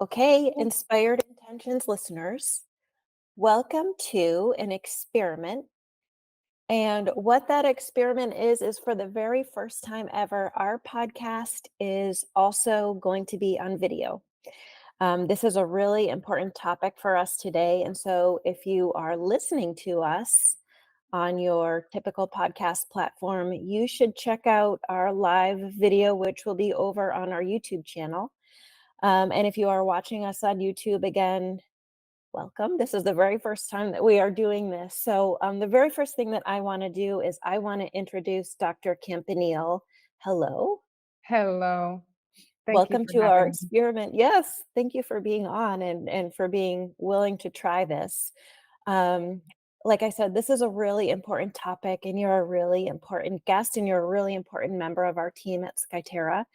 Okay, Inspired Intentions listeners, welcome to an experiment. And what that experiment is for the very first time ever, our podcast is also going to be on video. This is a really important topic for us today. And so if you are listening to us on your typical podcast platform, you should check out our live video, which will be over on our YouTube channel. And if you are watching us on YouTube again, welcome. This is the very first time that we are doing this. So, the very first thing that I want to do is I want to introduce Dr. Campanile. Hello. Hello. Thank you Welcome for to our having me. experiment. Yes, thank you for being on and for being willing to try this. Um, like I said, this is a really important topic, and you're a really important guest, and you're a really important member of our team at Skyterra.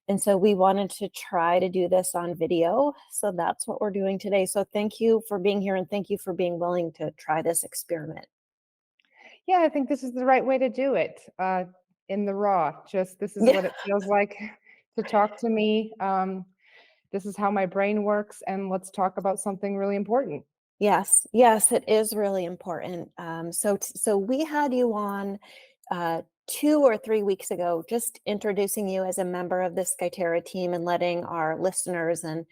And so we wanted to try to do this on video. So that's what we're doing today. So thank you for being here and thank you for being willing to try this experiment. Yeah, I think this is the right way to do it, in the raw. Just this is Yeah. what it feels like to talk to me. This is how my brain works, and let's talk about something really important. Yes. Yes, it is really important. So we had you on 2 or 3 weeks ago, just introducing you as a member of the Skyterra team and letting our listeners and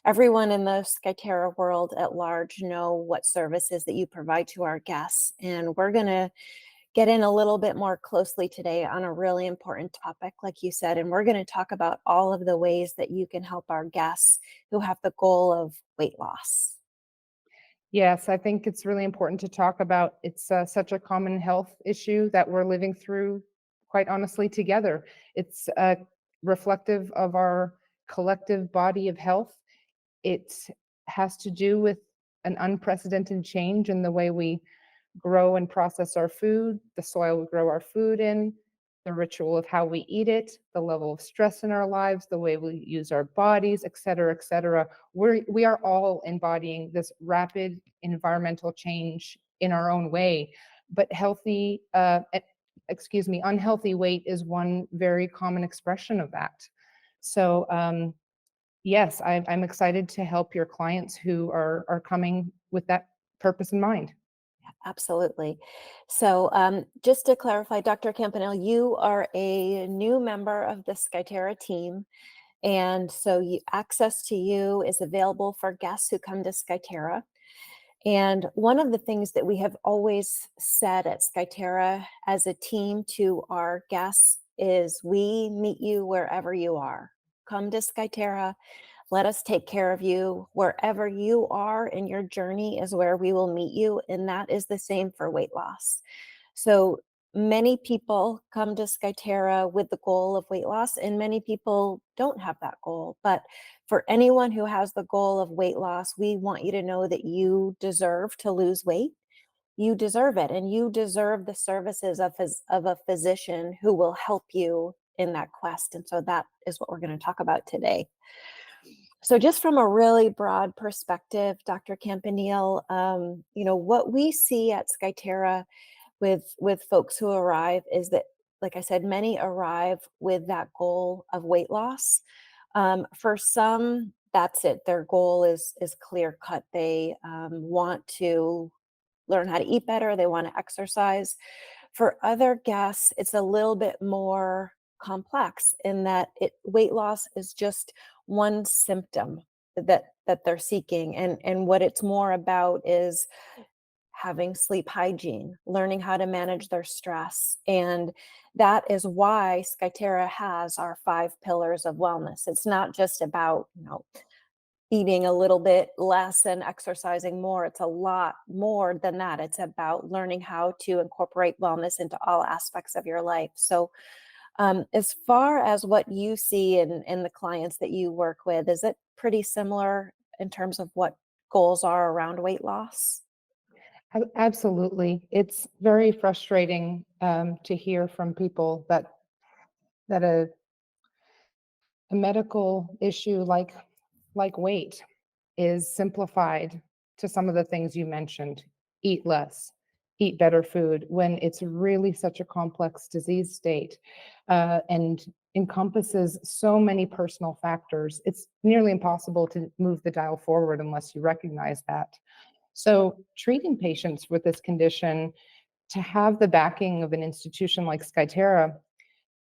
everyone in the Skyterra world at large know what services that you provide to our guests. And we're going to get in a little bit more closely today on a really important topic, like you said. And we're going to talk about all of the ways that you can help our guests who have the goal of weight loss. Yes, I think it's really important to talk about. It's such a common health issue that we're living through, quite honestly, together. It's reflective of our collective body of health. It has to do with an unprecedented change in the way we grow and process our food, the soil we grow our food in, the ritual of how we eat it, the level of stress in our lives, the way we use our bodies, et cetera, et cetera. We are all embodying this rapid environmental change in our own way. But unhealthy weight is one very common expression of that. So, yes, I'm excited to help your clients who are coming with that purpose in mind. Absolutely. So, just to clarify, Dr. Campanile, you are a new member of the Skyterra team. And so access to you is available for guests who come to Skyterra. And one of the things that we have always said at Skyterra as a team to our guests is we meet you wherever you are. Come to Skyterra. Let us take care of you. Wherever you are in your journey is where we will meet you. And that is the same for weight loss. So many people come to Skyterra with the goal of weight loss, and many people don't have that goal. But for anyone who has the goal of weight loss, we want you to know that you deserve to lose weight. You deserve it, and you deserve the services of a physician who will help you in that quest. And so that is what we're going to talk about today. So just from a really broad perspective, Dr. Campanile, what we see at Skyterra with folks who arrive is that, like I said, many arrive with that goal of weight loss. For some, that's it. Their goal is clear cut. They want to learn how to eat better. They want to exercise. For other guests, it's a little bit more complex in that weight loss is just one symptom that they're seeking, and what it's more about is having sleep hygiene, learning how to manage their stress. And that is why Skyterra has our 5 pillars of wellness. It's not just about, eating a little bit less and exercising more. It's a lot more than that. It's about learning how to incorporate wellness into all aspects of your life. So, as far as what you see in the clients that you work with, is it pretty similar in terms of what goals are around weight loss? Absolutely. It's very frustrating to hear from people that a medical issue like weight is simplified to some of the things you mentioned. Eat less, eat better food, when it's really such a complex disease state. And encompasses so many personal factors. It's nearly impossible to move the dial forward unless you recognize that. So, treating patients with this condition, to have the backing of an institution like Skyterra,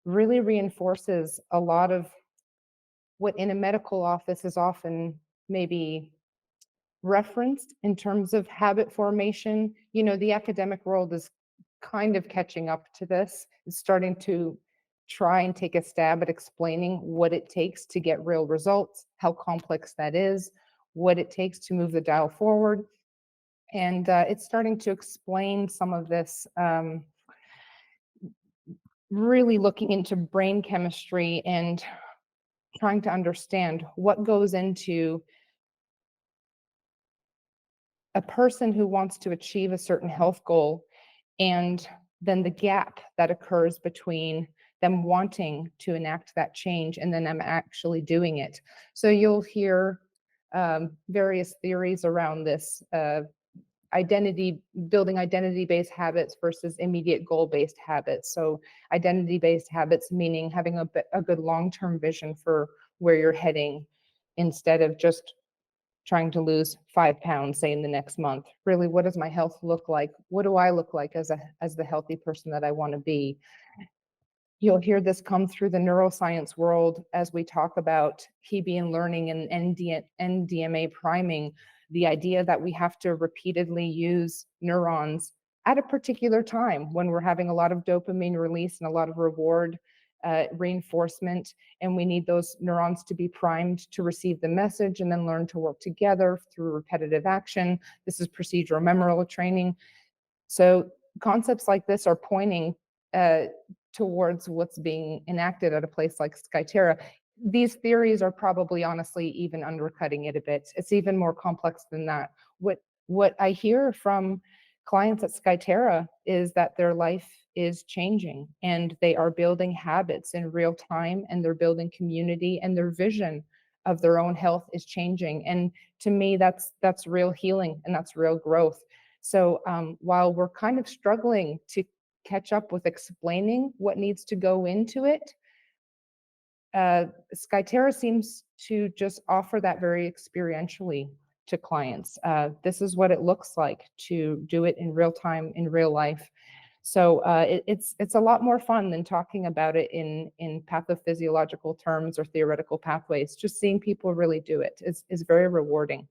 really reinforces a lot of what in a medical office is often maybe referenced in terms of habit formation. You know, the academic world is kind of catching up to this. It's starting to try and take a stab at explaining what it takes to get real results, how complex that is, what it takes to move the dial forward. And it's starting to explain some of this, really looking into brain chemistry and trying to understand what goes into a person who wants to achieve a certain health goal, and then the gap that occurs between them wanting to enact that change and then them actually doing it. So you'll hear various theories around this, identity building identity-based habits versus immediate goal-based habits. So identity-based habits meaning having a good long-term vision for where you're heading, instead of just trying to lose 5 pounds, say in the next month. Really, what does my health look like? What do I look like as the healthy person that I want to be? You'll hear this come through the neuroscience world as we talk about Hebbian learning and NDMA priming, the idea that we have to repeatedly use neurons at a particular time when we're having a lot of dopamine release and a lot of reward reinforcement, and we need those neurons to be primed to receive the message and then learn to work together through repetitive action. This is procedural memory training. So concepts like this are pointing uh, towards what's being enacted at a place like Skyterra. These theories are probably honestly even undercutting it a bit. It's even more complex than that. What I hear from clients at Skyterra is that their life is changing and they are building habits in real time, and they're building community, and their vision of their own health is changing. And to me, that's real healing and that's real growth. So while we're kind of struggling to catch up with explaining what needs to go into it, Skyterra seems to just offer that very experientially to clients. This is what it looks like to do it in real time, in real life. So it's a lot more fun than talking about it in pathophysiological terms or theoretical pathways. Just seeing people really do it is very rewarding.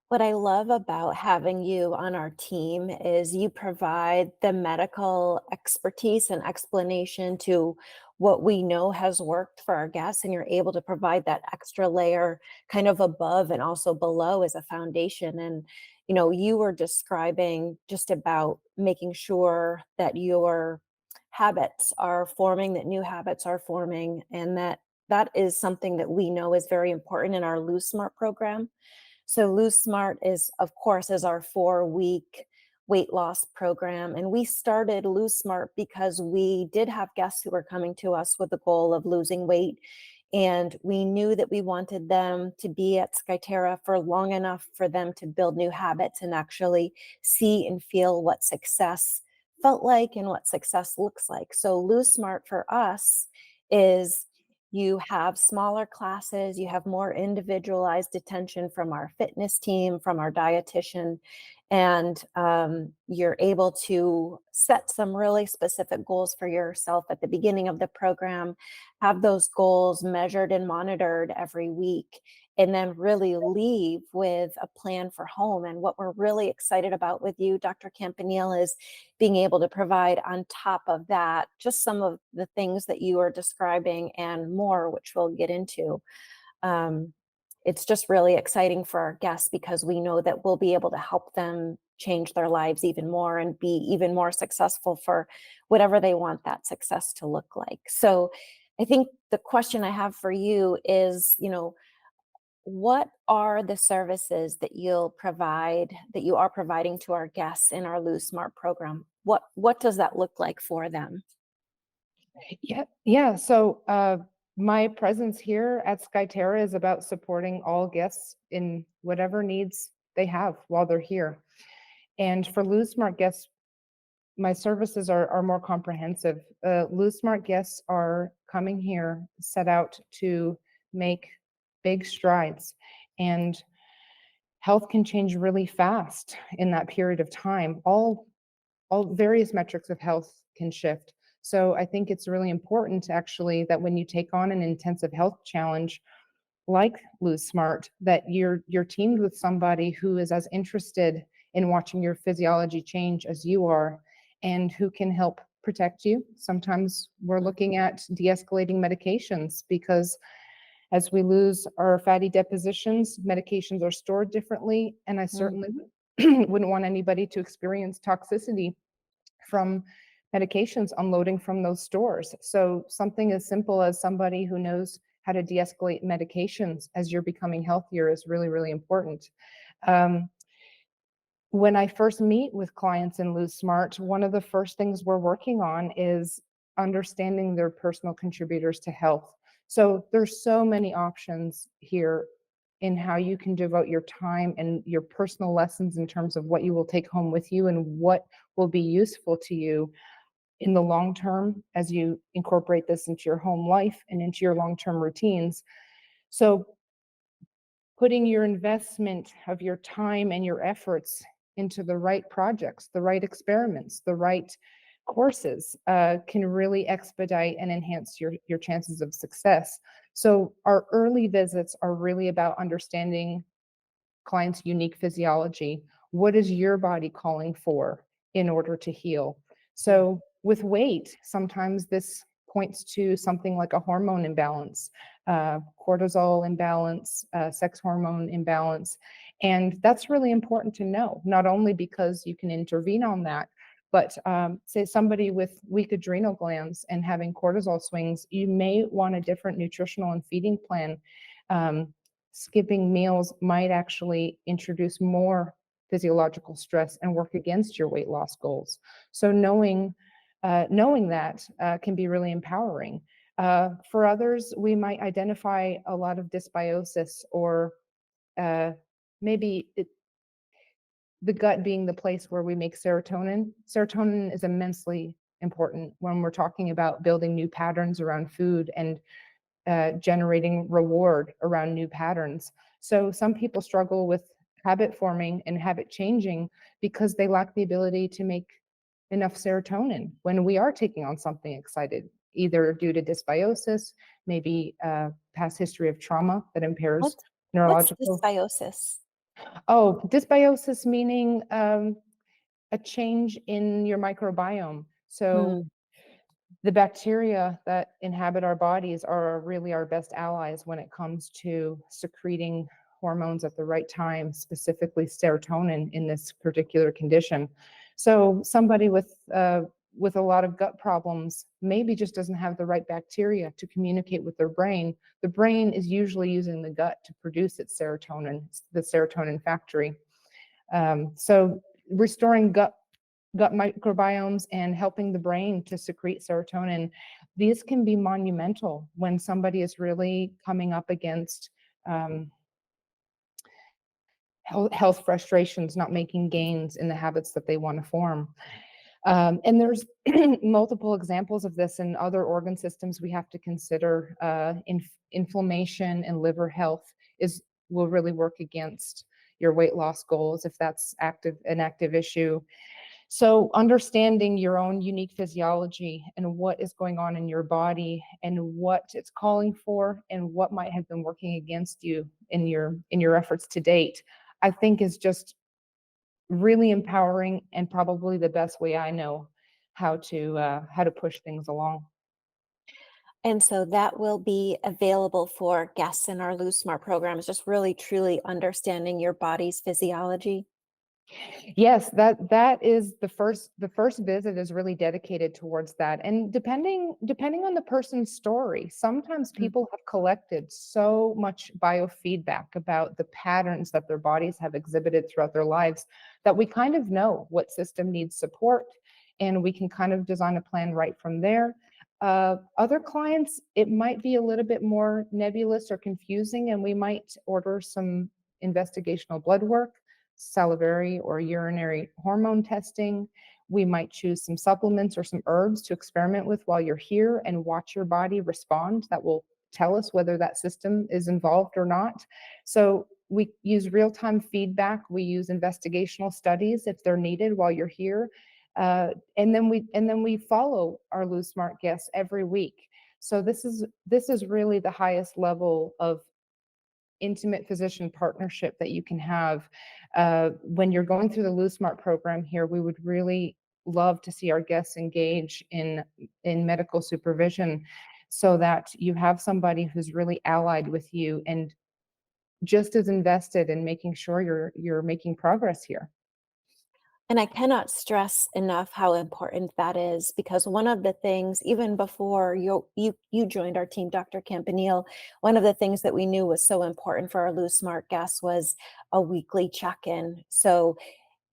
What I love about having you on our team is you provide the medical expertise and explanation to what we know has worked for our guests, and you're able to provide that extra layer kind of above and also below as a foundation. And, you were describing just about making sure that your habits are forming, that new habits are forming, and that is something that we know is very important in our Lose Smart program. So Lose Smart is, of course, is our 4-week weight loss program. And we started Lose Smart because we did have guests who were coming to us with the goal of losing weight. And we knew that we wanted them to be at Skyterra for long enough for them to build new habits and actually see and feel what success felt like and what success looks like. So Lose Smart for us is, you have smaller classes, you have more individualized attention from our fitness team, from our dietitian, and you're able to set some really specific goals for yourself at the beginning of the program, have those goals measured and monitored every week, and then really leave with a plan for home. And what we're really excited about with you, Dr. Campanile, is being able to provide on top of that just some of the things that you are describing and more, which we'll get into. Um, it's just really exciting for our guests because we know that we'll be able to help them change their lives even more and be even more successful for whatever they want that success to look like. So I think the question I have for you is, what are the services that that you are providing to our guests in our Lose Smart program? What does that look like for them? Yeah, yeah. So my presence here at Skyterra is about supporting all guests in whatever needs they have while they're here. And for Lose Smart guests, my services are more comprehensive. Lose Smart guests are coming here set out to make big strides. And health can change really fast in that period of time. All various metrics of health can shift. So I think it's really important actually that when you take on an intensive health challenge like Lose Smart, that you're teamed with somebody who is as interested in watching your physiology change as you are, and who can help protect you. Sometimes we're looking at de-escalating medications because as we lose our fatty depositions, medications are stored differently, and I Mm. certainly wouldn't want anybody to experience toxicity from medications unloading from those stores. So something as simple as somebody who knows how to de-escalate medications as you're becoming healthier is really, really important. Um, when I first meet with clients in Lose Smart, one of the first things we're working on is understanding their personal contributors to health. So there's so many options here in how you can devote your time and your personal lessons in terms of what you will take home with you and what will be useful to you in the long term as you incorporate this into your home life and into your long-term routines. So putting your investment of your time and your efforts into the right projects, the right experiments, the right courses can really expedite and enhance your chances of success. So our early visits are really about understanding client's unique physiology. What is your body calling for in order to heal? Mm. So with weight, sometimes this points to something like a hormone imbalance, cortisol imbalance, sex hormone imbalance. And that's really important to know, not only because you can intervene on that, but say somebody with weak adrenal glands and having cortisol swings, you may want a different nutritional and feeding plan. Um, Skipping meals might actually introduce more physiological stress and work against your weight loss goals. So knowing that can be really empowering. For others, we might identify a lot of dysbiosis or uh, maybe the gut being the place where we make serotonin. Serotonin is immensely important when we're talking about building new patterns around food and generating reward around new patterns. So some people struggle with habit forming and habit changing because they lack the ability to make enough serotonin when we are taking on something excited, either due to dysbiosis, maybe past history of trauma that impairs What's neurological. dysbiosis? Oh, dysbiosis meaning a change in your microbiome. So Mm. the bacteria that inhabit our bodies are really our best allies when it comes to secreting hormones at the right time, specifically serotonin in this particular condition. So somebody with a lot of gut problems maybe just doesn't have the right bacteria to communicate with their brain. The brain is usually using the gut to produce its serotonin, the serotonin factory. So restoring gut microbiomes and helping the brain to secrete serotonin, these can be monumental when somebody is really coming up against um, health frustrations, not making gains in the habits that they want to form. And there's multiple examples of this in other organ systems we have to consider. Inflammation and liver health will really work against your weight loss goals if that's an active issue. So understanding your own unique physiology and what is going on in your body and what it's calling for and what might have been working against you in your efforts to date, I think is just really empowering and probably the best way I know how to push things along. And so that will be available for guests in our Lose Smart program, is just really truly understanding your body's physiology. Yes, that is the first visit is really dedicated towards that. And depending on the person's story, sometimes Mm. people have collected so much biofeedback about the patterns that their bodies have exhibited throughout their lives that we kind of know what system needs support and we can kind of design a plan right from there. Other clients, it might be a little bit more nebulous or confusing, and we might order some investigational blood work, salivary or urinary hormone testing. We might choose some supplements or some herbs to experiment with while you're here and watch your body respond. That will tell us whether that system is involved or not. So we use real-time feedback. We use investigational studies if they're needed while you're here. And then we follow our Lose Smart guests every week. So this is really the highest level of intimate physician partnership that you can have. When you're going through the Lose Smart program here, we would really love to see our guests engage in medical supervision so that you have somebody who's really allied with you and just as invested in making sure you're making progress here. And I cannot stress enough how important that is, because one of the things, even before you joined our team, Dr. Campanile, one of the things that we knew was so important for our Lose Smart guests was a weekly check-in. So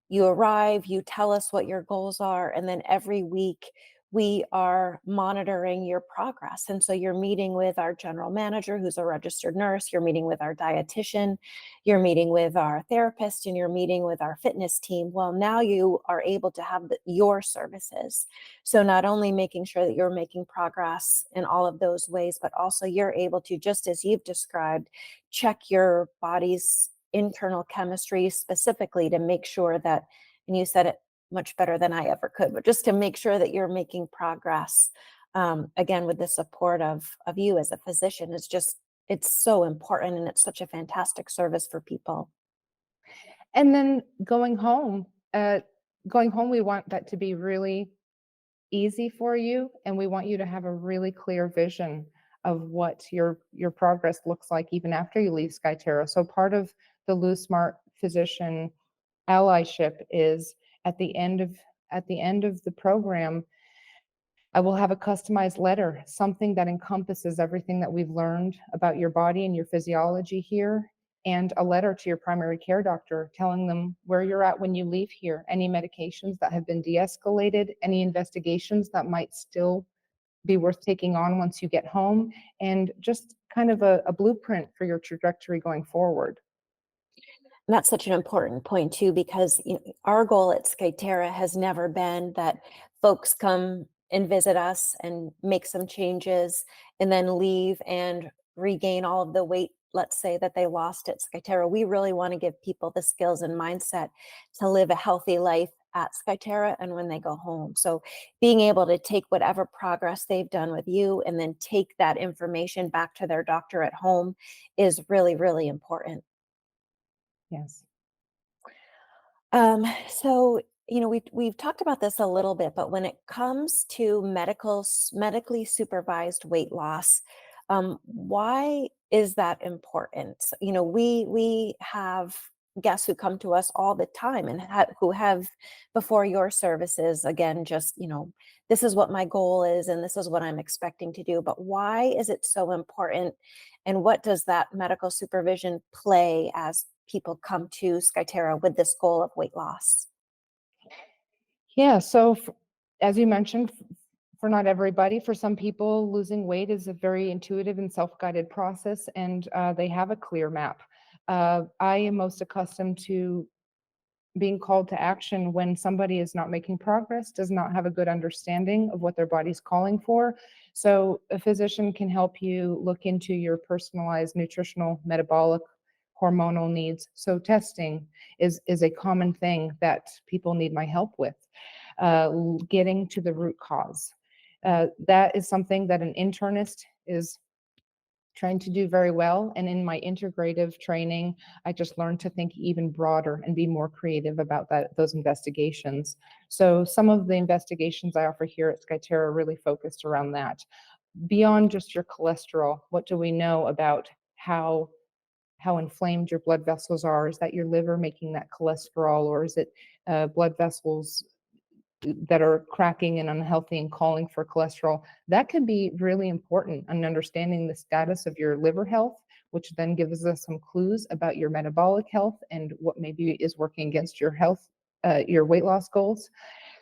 you arrive, you tell us what your goals are, and then every week we are monitoring your progress. And so you're meeting with our general manager, who's a registered nurse, you're meeting with our dietitian, you're meeting with our therapist, and you're meeting with our fitness team. Well, now you are able to have your services. So not only making sure that you're making progress in all of those ways, but also you're able to, just as you've described, check your body's internal chemistry specifically to make sure that, and you said it much better than I ever could, but just to make sure that you're making progress, again, with the support of you as a physician, is just, it's so important, and it's such a fantastic service for people. And then going home, we want that to be really easy for you, and we want you to have a really clear vision of what your progress looks like even after you leave Skyterra. So part of the Lose Smart physician allyship is at the end of the program, I will have a customized letter, something that encompasses everything that we've learned about your body and your physiology here, and a letter to your primary care doctor telling them where you're at when you leave here, any medications that have been de-escalated, any investigations that might still be worth taking on once you get home, and just kind of a blueprint for your trajectory going forward. And that's such an important point too, because our goal at Skyterra has never been that folks come and visit us and make some changes and then leave and regain all of the weight, let's say, that they lost at Skyterra. We really want to give people the skills and mindset to live a healthy life at Skyterra and when they go home. So being able to take whatever progress they've done with you and then take that information back to their doctor at home is really, really important. Yes. So, we've talked about this a little bit, but when it comes to medically supervised weight loss, why is that important? So, we have guests who come to us all the time and who have before your services, again, just, this is what my goal is and this is what I'm expecting to do. But why is it so important? And what does that medical supervision play as people come to Skyterra with this goal of weight loss? Yeah, so as you mentioned, for not everybody, for some people, losing weight is a very intuitive and self-guided process, and they have a clear map. I am most accustomed to being called to action when somebody is not making progress, does not have a good understanding of what their body's calling for. So a physician can help you look into your personalized nutritional, metabolic, hormonal needs. So testing is a common thing that people need my help with. Getting to the root cause. That is something that an internist is trying to do very well. And in my integrative training, I just learned to think even broader and be more creative about those investigations. So some of the investigations I offer here at Skyterra are really focused around that. Beyond just your cholesterol, what do we know about how inflamed your blood vessels are? Is that your liver making that cholesterol, or is it blood vessels that are cracking and unhealthy and calling for cholesterol? That could be really important in understanding the status of your liver health, which then gives us some clues about your metabolic health and what maybe is working against your health, your weight loss goals.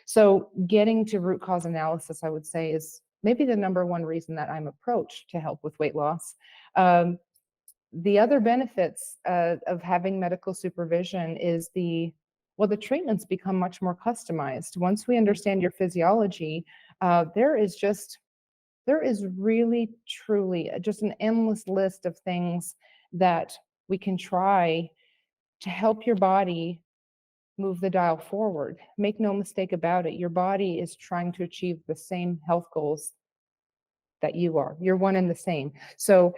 So getting to root cause analysis, I would say, is maybe the number one reason that I'm approached to help with weight loss. The other benefits of having medical supervision is the Well, the treatments become much more customized. Once we understand your physiology, there is just there is really truly just an endless list of things that we can try to help your body move the dial forward. Make no mistake about it, your body is trying to achieve the same health goals that you are. You're one and the same. So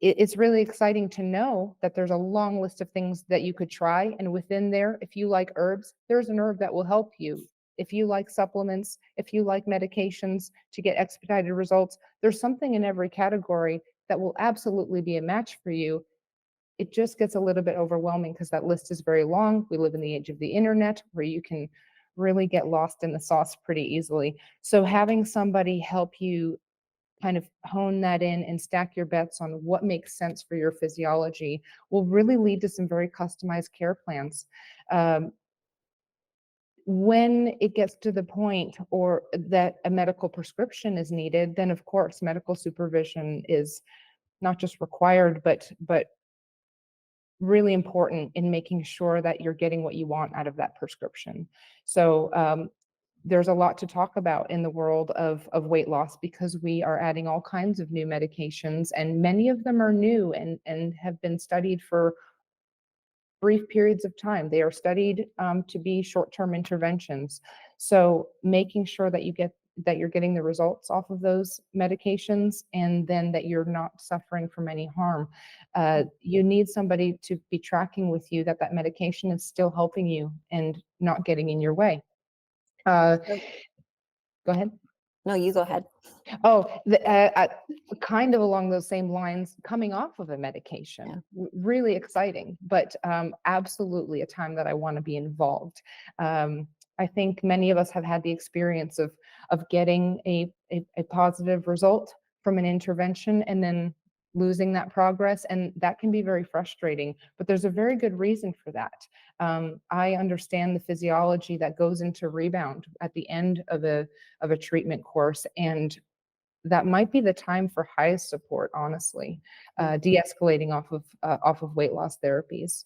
it's really exciting to know that there's a long list of things that you could try. And within there, if you like herbs, there's an herb that will help you. If you like supplements, if you like medications to get expedited results, there's something in every category that will absolutely be a match for you. It just gets a little bit overwhelming because that list is very long. We live in the age of the internet where you can really get lost in the sauce pretty easily. So having somebody help you kind of hone that in and stack your bets on what makes sense for your physiology will really lead to some very customized care plans. Um, when it gets to the point or that a medical prescription is needed, then of course medical supervision is not just required, but really important in making sure that you're getting what you want out of that prescription. So there's a lot to talk about in the world of weight loss because we are adding all kinds of new medications, and many of them are new and have been studied for brief periods of time. They are studied to be short-term interventions. So making sure that you're getting the results off of those medications and then that you're not suffering from any harm. You need somebody to be tracking with you that that medication is still helping you and not getting in your way. Uh, So- Go ahead. No, you go ahead. Oh, kind of along those same lines, coming off of a Yeah. medication, really exciting, but absolutely a time that I want to be involved. I think many of us have had the experience of getting a positive result from an intervention and then losing that progress, and that can be very frustrating. But there's a very good reason for that. I understand the physiology that goes into rebound at the end of a treatment course, and that might be the time for highest support, honestly, Mm. de-escalating off of weight loss therapies.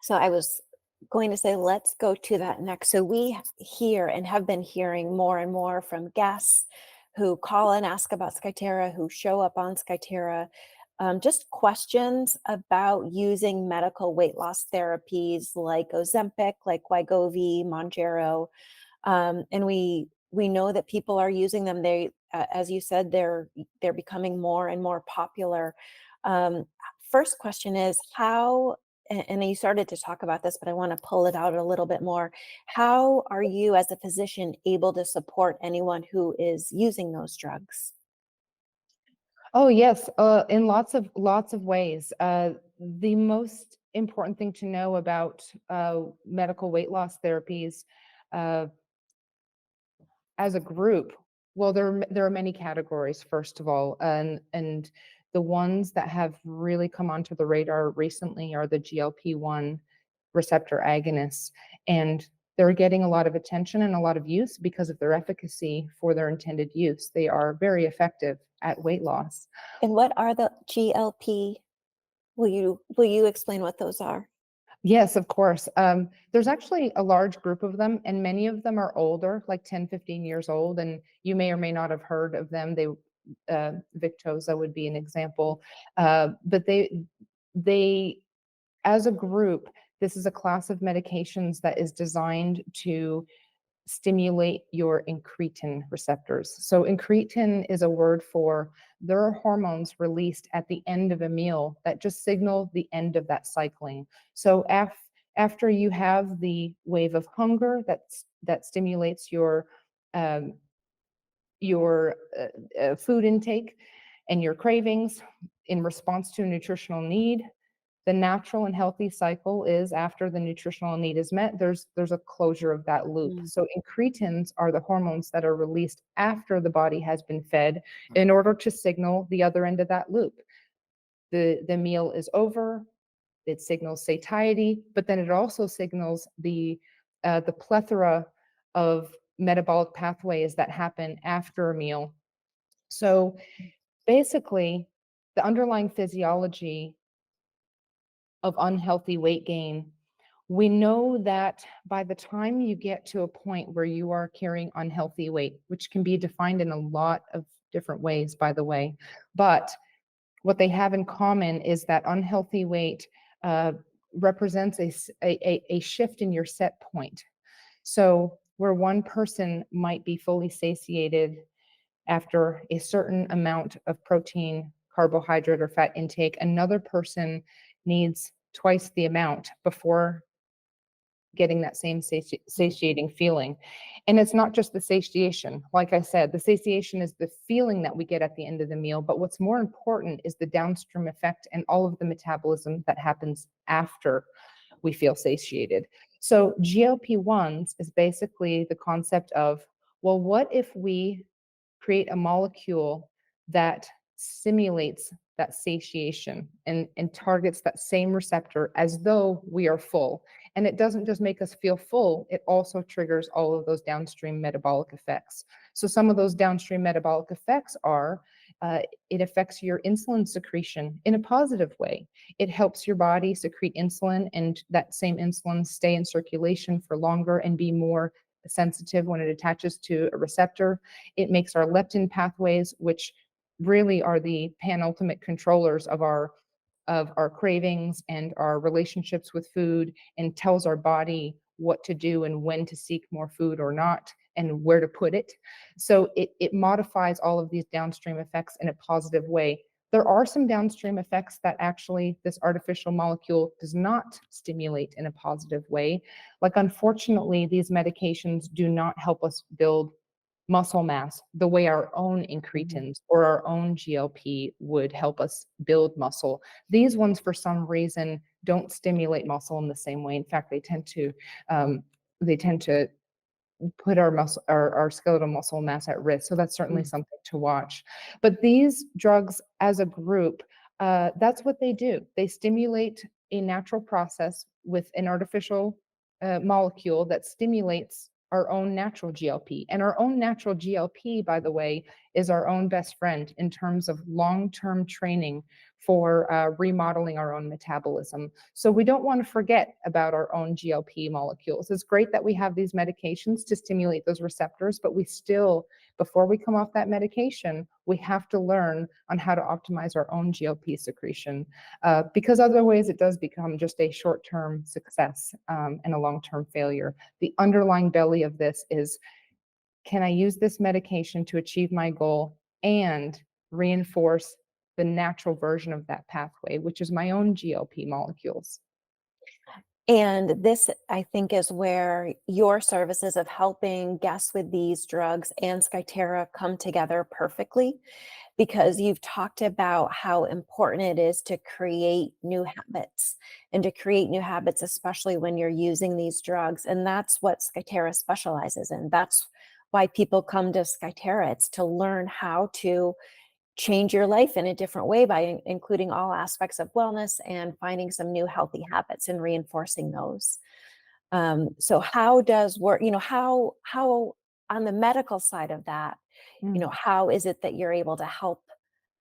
So I was going to say, let's go to that next. So we hear and have been hearing more and more from guests who call and ask about Skyterra, who show up on Skyterra, just questions about using medical weight loss therapies like Ozempic, like Wegovy, Mounjaro, and we know that people are using them. They, as you said, they're becoming more and more popular. Um, First question is how, and you started to talk about this, but I want to pull it out a little bit more. How are you, as a physician, able to support anyone who is using those drugs? Oh yes, in lots of ways. The most important thing to know about medical weight loss therapies uh, as a group, well, there are many categories, first of all, and the ones that have really come onto the radar recently are the GLP-1 receptor agonists, and they're getting a lot of attention and a lot of use because of their efficacy for their intended use. They are very effective at weight loss. And what are the GLP? Will you explain what those are? Yes, of course. There's actually a large group of them, and many of them are older, like 10, 15 years old, and you may or may not have heard of them. Victoza would be an example. But they, as a group, this is a class of medications that is designed to stimulate your incretin receptors. So incretin is a word for there are hormones released at the end of a meal that just signal the end of that cycling. So after you have the wave of hunger that stimulates um, your food intake and your cravings in response to a nutritional need, the natural and healthy cycle is after the nutritional need is met, there's a closure of that loop. Mm. So incretins are the hormones that are released after the body has been fed in order to signal the other end of that loop. The meal is over, it signals satiety, but then it also signals the plethora of metabolic pathways that happen after a meal. So basically, the underlying physiology of unhealthy weight gain We know that by the time you get to a point where you are carrying unhealthy weight, which can be defined in a lot of different ways, by the way, but what they have in common is that unhealthy weight represents a shift in your set point. So where one person might be fully satiated after a certain amount of protein, carbohydrate, or fat intake, another person needs twice the amount before getting that same satiating feeling. And it's not just the satiation. Like I said, the satiation is the feeling that we get at the end of the meal. But what's more important is the downstream effect and all of the metabolism that happens after we feel satiated. So GLP-1s is basically the concept of, well, what if we create a molecule that simulates that satiation and targets that same receptor as though we are full. And it doesn't just make us feel full, it also triggers all of those downstream metabolic effects. So some of those downstream metabolic effects are it affects your insulin secretion in a positive way. It helps your body secrete insulin and that same insulin stay in circulation for longer and be more sensitive when it attaches to a receptor. It makes our leptin pathways, which really are the penultimate controllers of our cravings and our relationships with food, and tells our body what to do and when to seek more food or not and where to put it. So it modifies all of these downstream effects in a positive way. There are some downstream effects that actually this artificial molecule does not stimulate in a positive way. Like, unfortunately, these medications do not help us build muscle mass the way our own incretins or our own GLP would help us build muscle. These ones, for some reason, don't stimulate muscle in the same way. In fact, um, they tend to put our skeletal muscle mass at risk. So that's certainly Mm. something to watch. But these drugs as a group, that's what they do. They stimulate a natural process with an artificial molecule that stimulates our own natural GLP. And our own natural GLP, by the way, is our own best friend in terms of long-term training for remodeling our own metabolism. So we don't want to forget about our own GLP molecules. It's great that we have these medications to stimulate those receptors, but we still, before we come off that medication, we have to learn on how to optimize our own GLP secretion, because otherwise it does become just a short-term success and a long-term failure. The underlying belly of this is, can I use this medication to achieve my goal and reinforce the natural version of that pathway, which is my own GLP molecules? And this, I think, is where your services of helping guests with these drugs and Skyterra come together perfectly, because you've talked about how important it is to create new habits and to create new habits, especially when you're using these drugs. And that's what Skyterra specializes in. That's why people come to Skyterra. It's to learn how to change your life in a different way by including all aspects of wellness and finding some new healthy habits and reinforcing those. So how does work, how on the medical side of that, Mm. how is it that you're able to help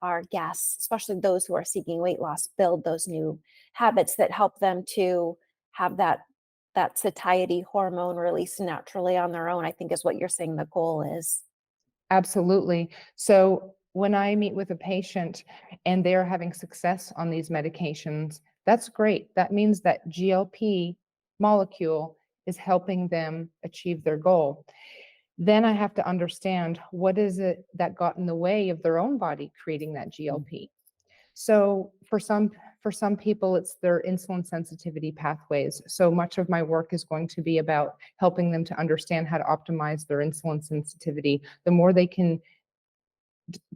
our guests, especially those who are seeking weight loss, build those new habits that help them to have that satiety hormone released naturally on their own, I think is what you're saying the goal is. Absolutely. So when I meet with a patient and they're having success on these medications, that's great. That means that GLP molecule is helping them achieve their goal. Then I have to understand, what is it that got in the way of their own body creating that GLP. So for some people, it's their insulin sensitivity pathways. So much of my work is going to be about helping them to understand how to optimize their insulin sensitivity. The more they can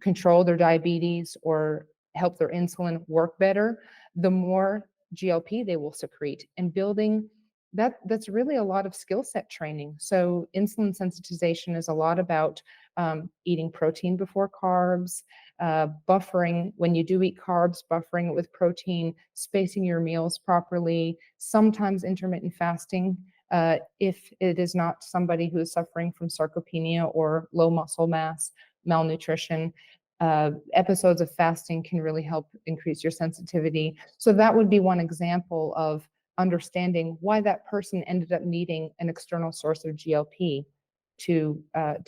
control their diabetes or help their insulin work better, the more GLP they will secrete. And building that's really a lot of skill set training. So insulin sensitization is a lot about eating protein before carbs, buffering when you do eat carbs, buffering it with protein, spacing your meals properly, sometimes intermittent fasting. If it is not somebody who is suffering from sarcopenia or low muscle mass, malnutrition, episodes of fasting can really help increase your sensitivity. So that would be one example of understanding why that person ended up needing an external source of GLP to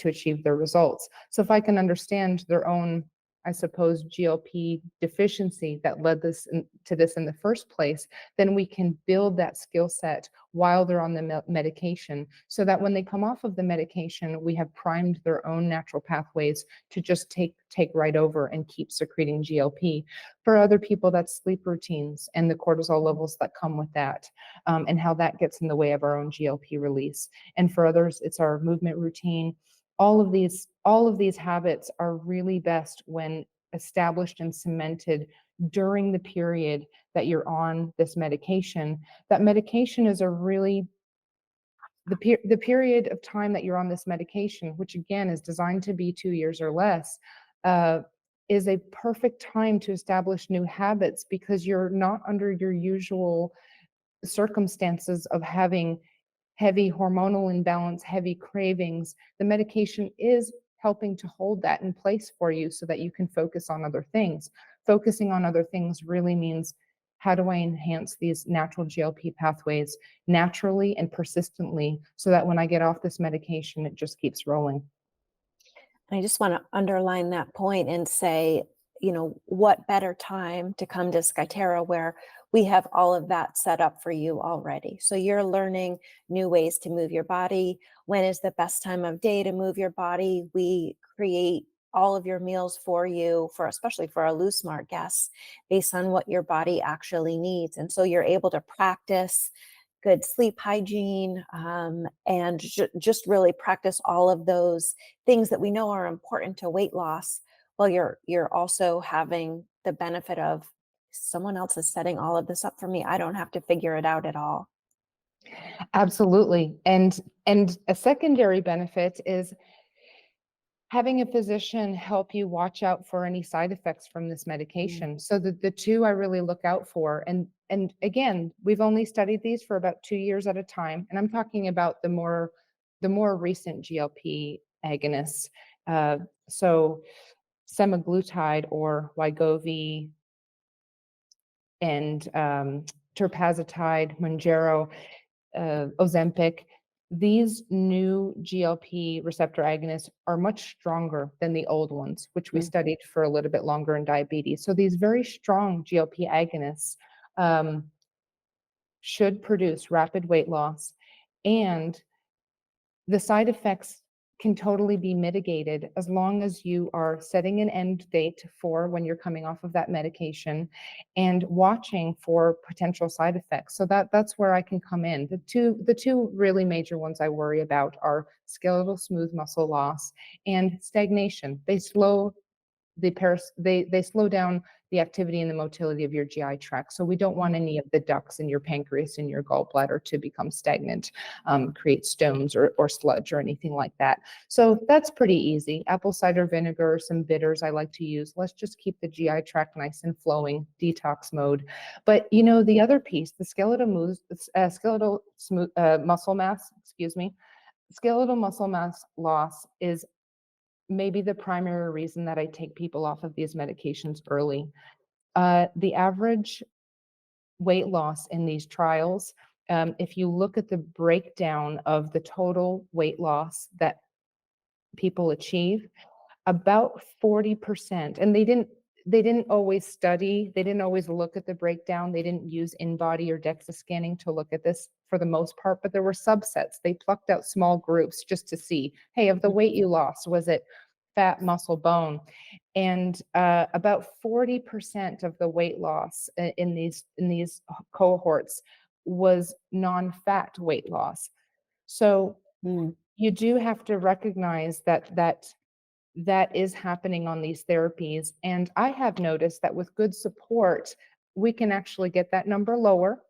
achieve their results. So if I can understand their own, I suppose, GLP deficiency that led to this in the first place, then we can build that skill set while they're on the medication, so that when they come off of the medication, we have primed their own natural pathways to just take right over and keep secreting GLP. For other people, that's sleep routines and the cortisol levels that come with that, and how that gets in the way of our own GLP release. And for others, it's our movement routine. All of these habits are really best when established and cemented during the period that you're on this medication. That medication is a really the period of time that you're on this medication, which again is designed to be 2 years or less, uh, is a perfect time to establish new habits, because you're not under your usual circumstances of having heavy hormonal imbalance, heavy cravings. The medication is helping to hold that in place for you so that you can focus on other things. Focusing on other things really means, how do I enhance these natural GLP pathways naturally and persistently so that when I get off this medication, it just keeps rolling? I just want to underline that point and say, what better time to come to Skyterra, where we have all of that set up for you already. So you're learning new ways to move your body. When is the best time of day to move your body? We create all of your meals for you, for especially for our Lose Smart guests, based on what your body actually needs. And so you're able to practice good sleep hygiene, and just really practice all of those things that we know are important to weight loss, while you're also having the benefit of someone else is setting all of this up for me. I don't have to figure it out at all. Absolutely. And a secondary benefit is having a physician help you watch out for any side effects from this Mm. medication. So the two I really look out for. And again, we've only studied these for about 2 years at a time. And I'm talking about the more recent GLP agonists. So semaglutide or Wegovy and terpazotide, Mounjaro, Ozempic. These new GLP receptor agonists are much stronger than the old ones, which we Mm. studied for a little bit longer in diabetes. So these very strong GLP agonists um, should produce rapid weight loss, and the side effects can totally be mitigated as long as you are setting an end date for when you're coming off of that medication and watching for potential side effects. So that's where I can come in. The two really major ones I worry about are skeletal smooth muscle loss and stagnation. They slow down the activity and the motility of your GI tract. So we don't want any of the ducts in your pancreas and your gallbladder to become stagnant, create stones or sludge or anything like that. So that's pretty easy. Apple cider vinegar, some bitters I like to use. Let's just keep the GI tract nice and flowing, detox mode. But the other piece, the skeletal smooth, muscle mass, excuse me, skeletal muscle mass loss is maybe the primary reason that I take people off of these medications early. The average weight loss in these trials, if you look at the breakdown of the total weight loss that people achieve, about 40%, and they didn't always look at the breakdown. They didn't use in-body or DEXA scanning to look at this for the most part, but there were subsets. They plucked out small groups just to see, hey, of the weight you lost, was it fat, muscle, bone? And about 40% of the weight loss in these cohorts was non-fat weight loss. So Mm. you do have to recognize that is happening on these therapies. And I have noticed that with good support, we can actually get that number lower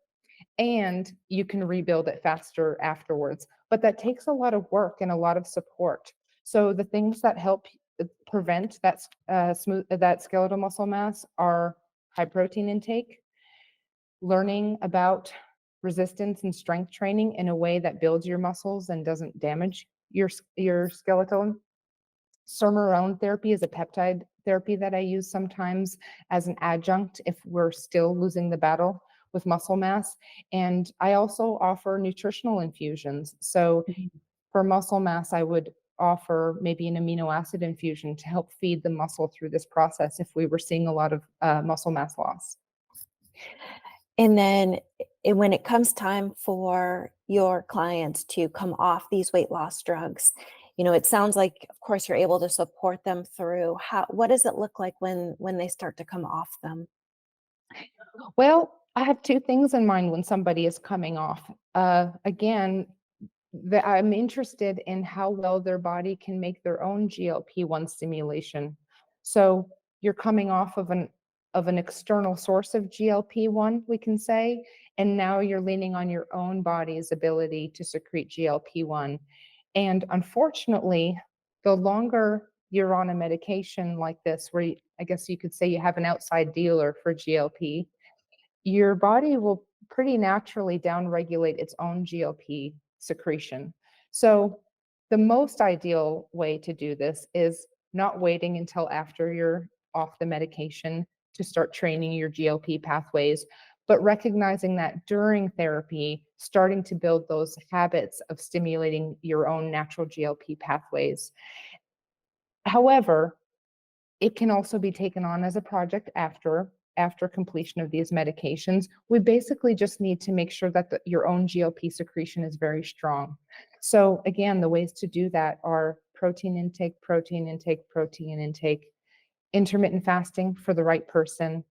and you can rebuild it faster afterwards. But that takes a lot of work and a lot of support. So the things that help prevent that skeletal muscle mass are high protein intake, learning about resistance and strength training in a way that builds your muscles and doesn't damage your skeleton. Sermorone therapy is a peptide therapy that I use sometimes as an adjunct if we're still losing the battle with muscle mass. And I also offer nutritional infusions. So Mhm. for muscle mass, I would offer maybe an amino acid infusion to help feed the muscle through this process if we were seeing a lot of muscle mass loss. And then when it comes time for your clients to come off these weight loss drugs, it sounds like, of course, you're able to support them through what does it look like when they start to come off them? Well, I have two things in mind when somebody is coming off. Again, I'm interested in how well their body can make their own GLP-1 stimulation. So you're coming off of an external source of GLP-1, we can say, and now you're leaning on your own body's ability to secrete GLP-1. And unfortunately, the longer you're on a medication like this, where I guess you could say you have an outside dealer for GLP, your body will pretty naturally downregulate its own GLP secretion. So, the most ideal way to do this is not waiting until after you're off the medication to start training your GLP pathways, but recognizing that during therapy, starting to build those habits of stimulating your own natural GLP pathways. However, it can also be taken on as a project after completion of these medications. We basically just need to make sure that your own GLP secretion is very strong. So again, the ways to do that are protein intake, protein intake, protein intake, intermittent fasting for the right person.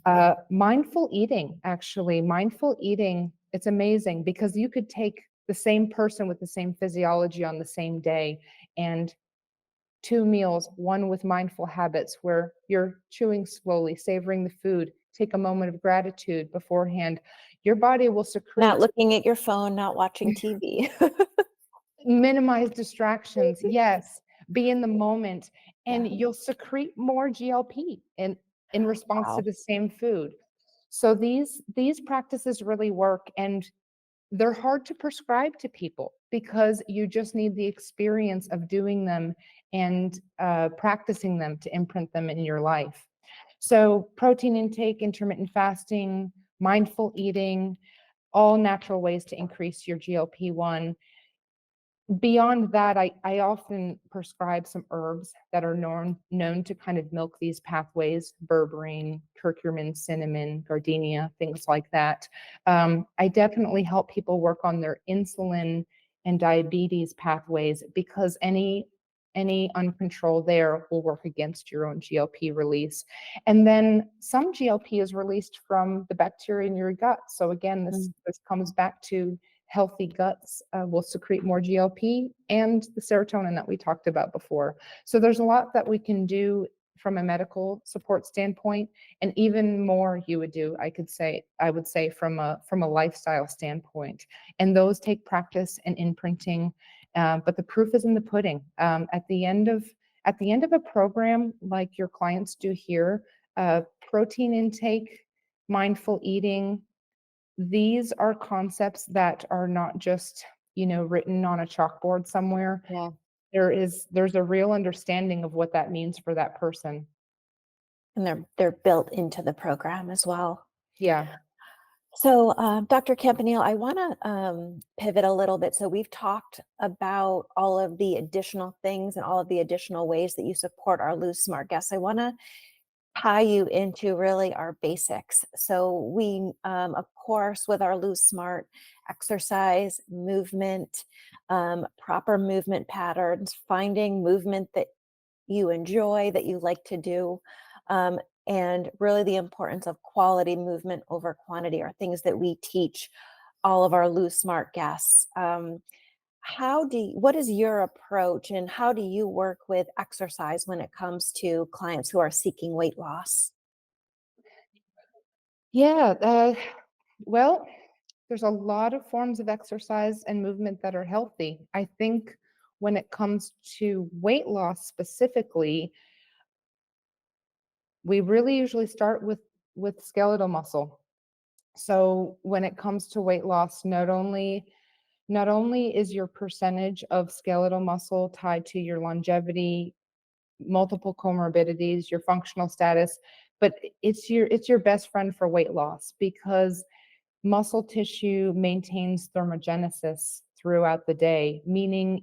Mm. Mindful eating, actually, mindful eating, it's amazing because you could take the same person with the same physiology on the same day and two meals, one with mindful habits where you're chewing slowly, savoring the food, take a moment of gratitude beforehand. Your body will Not secrete, looking at your phone, not watching TV. minimize distractions. Yes, be in the moment, Yeah. and you'll secrete more GLP in response to Wow. the same food. So these practices really work, and they're hard to prescribe to people because you just need the experience of doing them and practicing them to imprint them in your life. So, protein intake, intermittent fasting, mindful eating, all natural ways to increase your GLP-1. Beyond that, I often prescribe some herbs that are known to kind of milk these pathways: berberine, curcumin, cinnamon, gardenia, things like that. I definitely help people work on their insulin and diabetes pathways because any uncontrol there will work against your own GLP release. And then some GLP is released from the bacteria in your gut. So again, Mm. this comes back to healthy guts will secrete more GLP and the serotonin that we talked about before. So there's a lot that we can do from a medical support standpoint, and even more you would do, I would say from a lifestyle standpoint. And those take practice and imprinting, but the proof is in the pudding. At the end of a program like your clients do here, protein intake, mindful eating, these are concepts that are not just, written on a chalkboard somewhere. Yeah. There's a real understanding of what that means for that person. And they're built into the program as well. Yeah. So, Dr. Campanile, I want to pivot a little bit. So, we've talked about all of the additional things and all of the additional ways that you support our Lose Smart guests. I want to tie you into really our basics. So, we, of course, with our Lose Smart, exercise, movement, proper movement patterns, finding movement that you enjoy, that you like to do. Um, and really, the importance of quality movement over quantity are things that we teach all of our Lose Smart guests. What is your approach and how do you work with exercise when it comes to clients who are seeking weight loss? Yeah. Well, there's a lot of forms of exercise and movement that are healthy. I think when it comes to weight loss specifically, we really usually start with skeletal muscle. So when it comes to weight loss, not only is your percentage of skeletal muscle tied to your longevity, multiple comorbidities, your functional status, but it's your best friend for weight loss because muscle tissue maintains thermogenesis throughout the day, meaning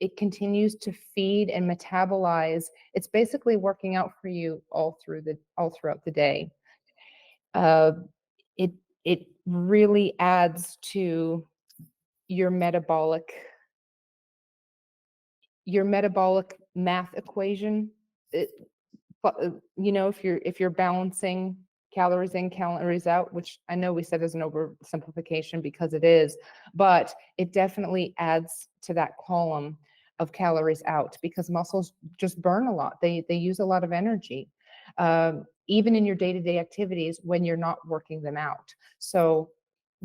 it continues to feed and metabolize. It's basically working out for you all throughout the day. Uh, it it really adds to your metabolic math equation. It, if you're balancing calories in, calories out, which I know we said is an oversimplification because it is, but it definitely adds to that column of calories out because muscles just burn a lot. They use a lot of energy, even in your day-to-day activities when you're not working them out. So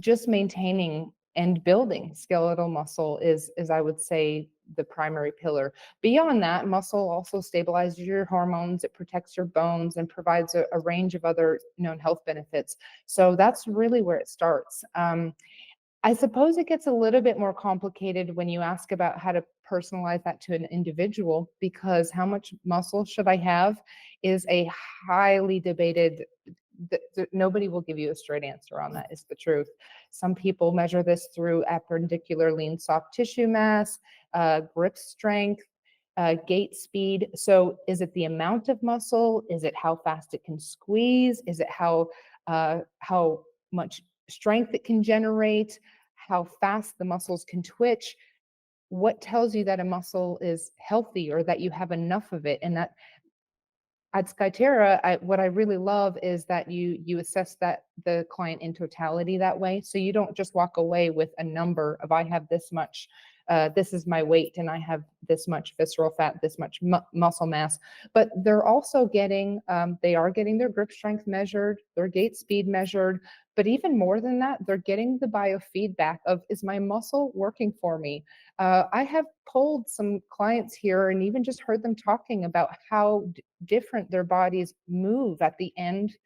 just maintaining and building skeletal muscle is I would say the primary pillar. Beyond that, muscle also stabilizes your hormones, it protects your bones, and provides a range of other known health benefits. So that's really where it starts. I suppose it gets a little bit more complicated when you ask about how to personalize that to an individual, because how much muscle should I have is a highly debated. Nobody will give you a straight answer on that, is the truth. Some people measure this through appendicular lean soft tissue mass, grip strength, gait speed. So is it the amount of muscle? Is it how fast it can squeeze? Is it how much strength it can generate? How fast the muscles can twitch? What tells you that a muscle is healthy or that you have enough of it? And that at Skyterra, what I really love is that you assess that the client in totality that way. So you don't just walk away with a number of I have this much, this is my weight, and I have this much visceral fat, this much muscle mass. But they're also getting, they are getting their grip strength measured, their gait speed measured. But even more than that, they're getting the biofeedback of, is my muscle working for me? I have polled some clients here and even just heard them talking about how different their bodies move at the end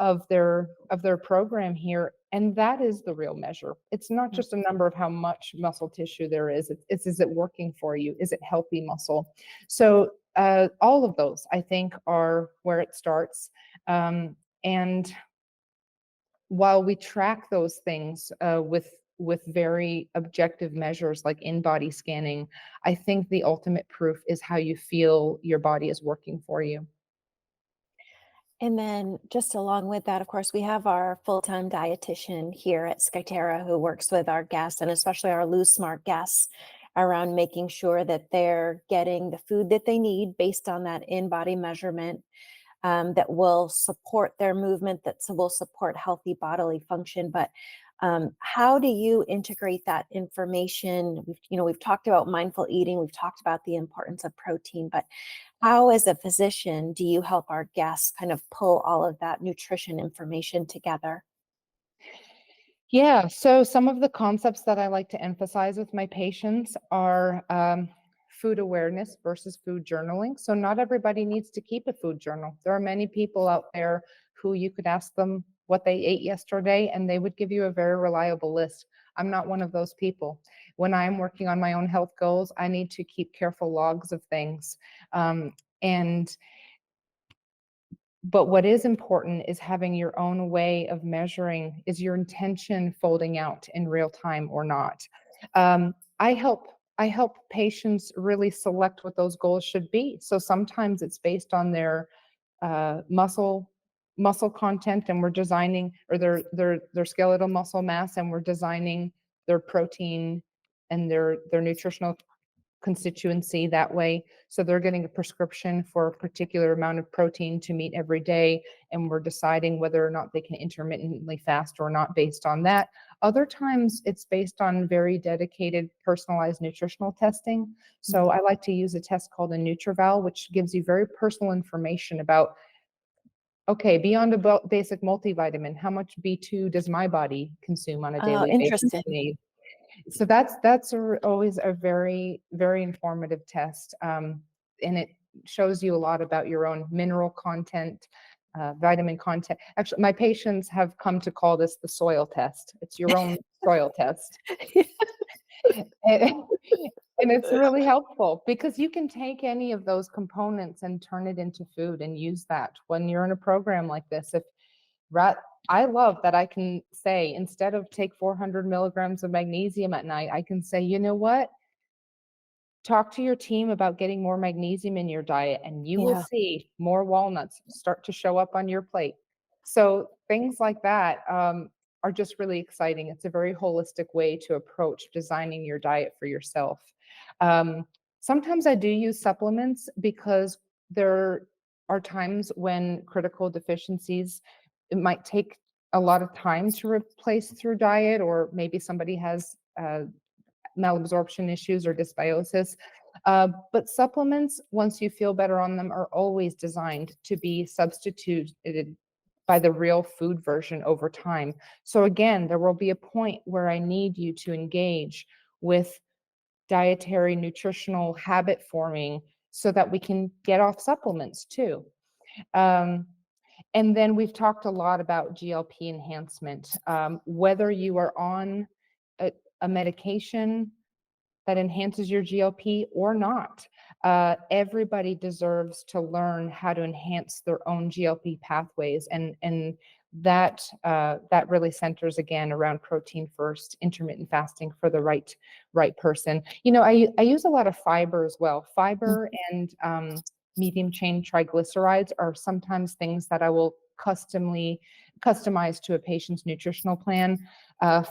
of their program here, and that is the real measure. It's not just a number of how much muscle tissue there is. It's is it working for you? Is it healthy muscle? So all of those, I think, are where it starts. And while we track those things with very objective measures like in-body scanning, I think the ultimate proof is how you feel your body is working for you. And then just along with that, of course, we have our full-time dietitian here at Skyterra who works with our guests and especially our Lose Smart guests around making sure that they're getting the food that they need based on that in-body measurement, that will support their movement, that will support healthy bodily function. But how do you integrate that information? We've talked about mindful eating, we've talked about the importance of protein, but how, as a physician, do you help our guests kind of pull all of that nutrition information together? Yeah, so some of the concepts that I like to emphasize with my patients are food awareness versus food journaling. So not everybody needs to keep a food journal. There are many people out there who you could ask them what they ate yesterday, and they would give you a very reliable list. I'm not one of those people. When I'm working on my own health goals, I need to keep careful logs of things. And But what is important is having your own way of measuring. Is your intention folding out in real time or not? I help patients really select what those goals should be. So sometimes it's based on their muscle content, and we're designing, or their skeletal muscle mass, and we're designing their protein and their nutritional constituency that way. So they're getting a prescription for a particular amount of protein to meet every day, and we're deciding whether or not they can intermittently fast or not based on that. Other times it's based on very dedicated personalized nutritional testing. So I like to use a test called a NutriVal, which gives you very personal information about, okay, beyond a basic multivitamin, how much B2 does my body consume on a Oh, daily basis? interesting. So that's always a very, very informative test. And it shows you a lot about your own mineral content, vitamin content. Actually, my patients have come to call this the soil test. It's your own soil test. And, and it's really helpful because you can take any of those components and turn it into food and use that when you're in a program like this. If I love that I can say, instead of take 400 milligrams of magnesium at night, I can say, you know what? Talk to your team about getting more magnesium in your diet, and you will Yeah. see more walnuts start to show up on your plate. So things like that are just really exciting. It's a very holistic way to approach designing your diet for yourself. Um, Sometimes I do use supplements because there are times when critical deficiencies, it might take a lot of time to replace through diet, or maybe somebody has malabsorption issues or dysbiosis. But supplements, once you feel better on them, are always designed to be substituted by the real food version over time. So again, there will be a point where I need you to engage with dietary nutritional habit forming so that we can get off supplements too. Um, and then we've talked a lot about GLP enhancement. Whether you are on a medication that enhances your GLP or not. Everybody deserves to learn how to enhance their own GLP pathways, and that really centers again around protein first, intermittent fasting for the right person. You know, I use a lot of fiber as well. Fiber and medium chain triglycerides are sometimes things that I will customize to a patient's nutritional plan.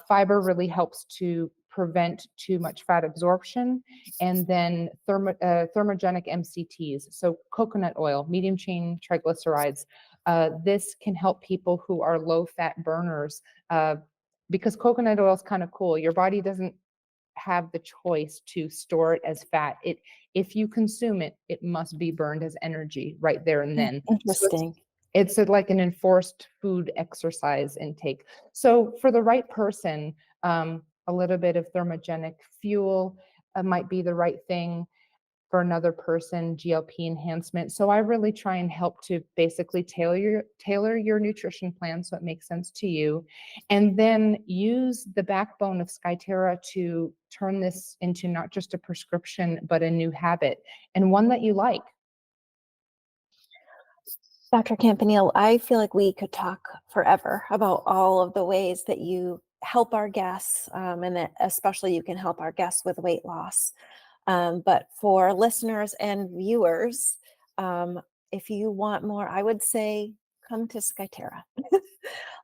Fiber really helps to prevent too much fat absorption, and then thermogenic MCTs, so coconut oil, medium chain triglycerides. This can help people who are low fat burners, because coconut oil is kind of cool. Your body doesn't have the choice to store it as fat. If you consume it, it must be burned as energy right there and then. So Interesting. like an enforced food exercise intake. So for the right person, a little bit of thermogenic fuel might be the right thing. For another person, GLP enhancement. So I really try and help to basically tailor your nutrition plan so it makes sense to you, and then use the backbone of Skyterra to turn this into not just a prescription, but a new habit, and one that you like. Dr. Campanile, I feel like we could talk forever about all of the ways that you help our guests, and that especially you can help our guests with weight loss. But for listeners and viewers, um, if you want more, I would say come to Skyterra.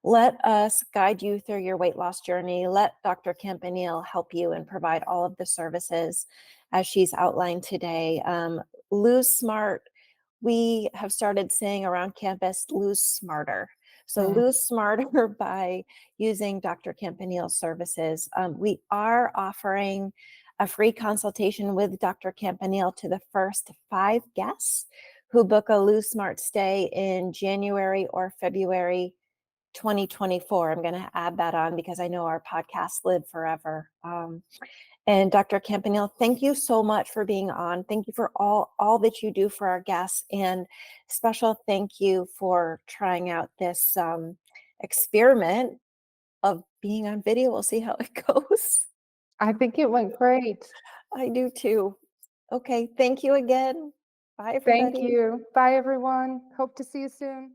Let us guide you through your weight loss journey. Let Dr. Campanile help you and provide all of the services as she's outlined today. Lose smart. We have started saying around campus, lose smarter. So Mm. lose smarter by using Dr. Campanile's services. We are offering a free consultation with Dr. Campanile to the first 5 guests who book a Lose Smart stay in January or February 2024. I'm going to add that on because I know our podcasts live forever. And Dr. Campanile, thank you so much for being on. Thank you for all that you do for our guests, and special thank you for trying out this experiment of being on video. We'll see how it goes. I think it went great. I do too. Okay, thank you again. Bye, Thank everybody. you. Bye, everyone. Hope to see you soon.